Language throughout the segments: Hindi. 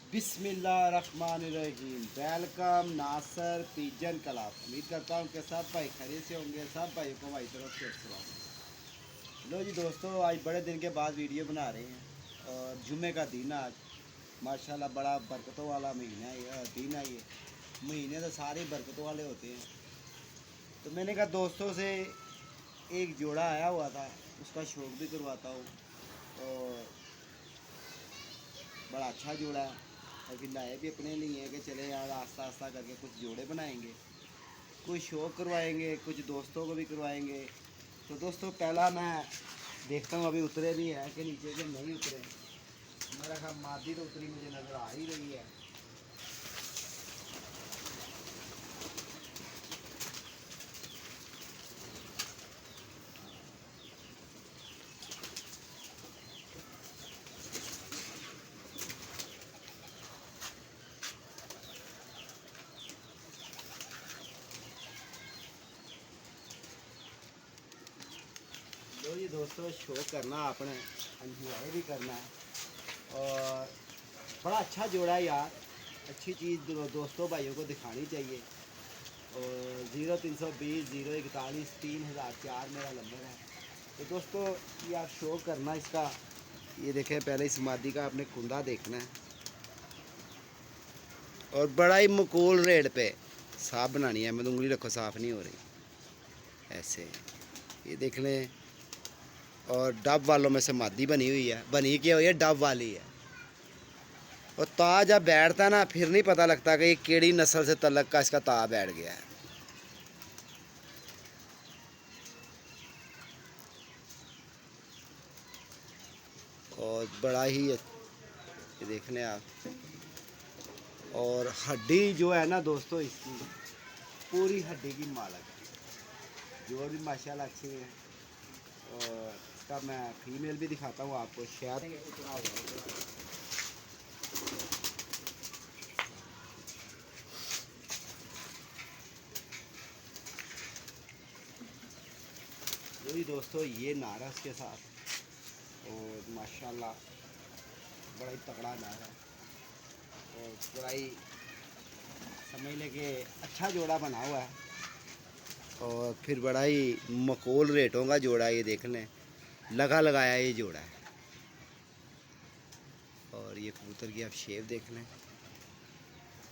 बिस्मिल्लाहिर्रहमानिर्रहीम। वेलकम नासर पिजन क्लब। उम्मीद करता हूँ कि सब भाई खरीद से होंगे। सब भाइयों को हमारी तरफ से सलाम। लो जी दोस्तों, आज बड़े दिन के बाद वीडियो बना रहे हैं और जुम्मे का दिन आज माशाल्लाह बड़ा बरकतों वाला महीना है, दिन है ये। महीने तो सारे बरकतों वाले होते हैं। तो मैंने कहा दोस्तों से एक जोड़ा आया हुआ था, उसका शौक़ भी करवाता हूँ और बड़ा अच्छा जोड़ा है। और फिर लाए भी अपने लिए है कि चले यार आस्ता आस्ता करके कुछ जोड़े बनाएंगे, कुछ शौक़ करवाएंगे, कुछ दोस्तों को भी करवाएंगे। तो दोस्तों पहला मैं देखता हूँ अभी उतरे भी है कि नीचे से नहीं उतरे। मेरा ख्याल मादी तो उतरी मुझे नज़र आ ही रही है। लो जी दोस्तों, शौक़ करना आपने, एंजॉय भी करना है और बड़ा अच्छा जोड़ा है यार। अच्छी चीज़ दोस्तों भाइयों को दिखानी चाहिए। और 0320 041 3004 मेरा नंबर है। तो दोस्तों ये आप शौक़ करना इसका। ये देखें, पहले इस मादी का आपने कुंदा देखना है और बड़ा ही मकूल रेट पे साफ बनानी है। मैं तो उंगली रखो साफ़ नहीं हो रही ऐसे, ये देख लें। और डब वालों में से मादी बनी हुई है। बनी क्या हुई है, डब वाली है। और ता जब बैठता है ना, फिर नहीं पता लगता कि ये केड़ी नस्ल से तलक का इसका ता बैठ गया है। और बड़ा ही ये देख लें आप। और हड्डी जो है ना दोस्तों, इसकी पूरी हड्डी की मालक है। जो भी माशाल्लाह अच्छी है। और इसका मैं फीमेल भी दिखाता हूँ आपको, शायद उतना होगा। वही दोस्तों, ये नारस के साथ और माशाल्लाह बड़ा ही तगड़ा नारा और बड़ा ही समझ ले कि अच्छा जोड़ा बना हुआ है। और फिर बड़ा ही मकबूल रेटों का जोड़ा, ये देख लें, लगा लगाया ये जोड़ा है। और ये कबूतर की आप शेप देख लें,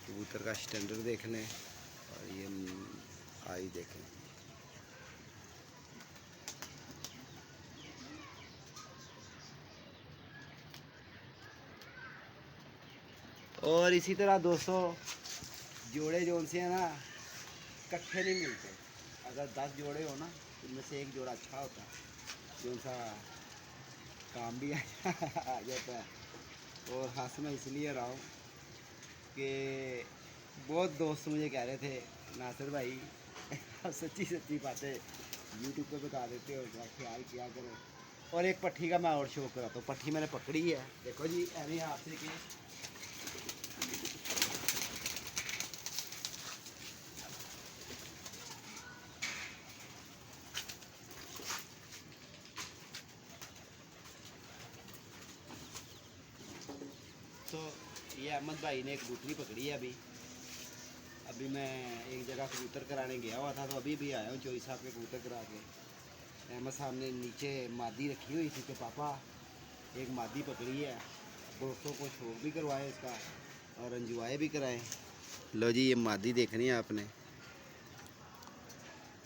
कबूतर का स्टैंडर्ड देख लें और ये आई देखें। और इसी तरह दोस्तों जोड़े जो उनसे है ना इकट्ठे नहीं मिलते। अगर 10 जोड़े हो ना, उनमें से एक जोड़ा अच्छा होता है जो उनका काम भी आ जाता है। और हंस मैं इसलिए रहा हूँ कि बहुत दोस्त मुझे कह रहे थे, नासिर भाई आप सच्ची सच्ची बातें यूट्यूब पे बता देते हो, क्या ख्याल किया करो। और एक पट्ठी का मैं और शौक कराता हूँ। पट्ठी मैंने पकड़ी है, देखो जी ऐसे हाथ से कि तो ये अहमद भाई ने एक कबूतरी पकड़ी है। अभी मैं एक जगह कबूतर कराने गया हुआ था, तो अभी भी आया हूँ चोई साहब के कबूतर करा के। अहमद साहब ने नीचे मादी रखी हुई थी कि पापा एक मादी पकड़ी है, दोस्तों को शौक भी करवाए इसका और एंजॉय भी कराएं। लो जी, ये मादी देखनी है आपने।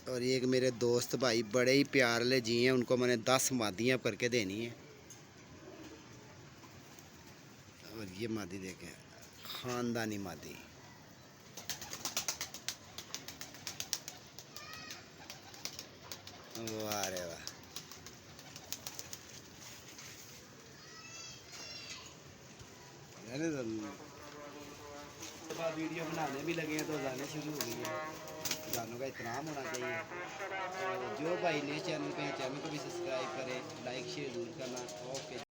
और ये एक मेरे दोस्त भाई बड़े ही प्यार ले जी हैं, उनको मैंने 10 मादियाँ करके देनी है। और ये मादी देखें, ख़ानदानी मादी। वाह रे वाह। वीडियो बनाने भी लगे हैं तो जाने शुरू हो गई है। जानों का इतराम होना चाहिए। और जो भाई नए चैनल पे हैं, चैनल को भी सब्सक्राइब करें, लाइक शेयर जरूर करना। ओके।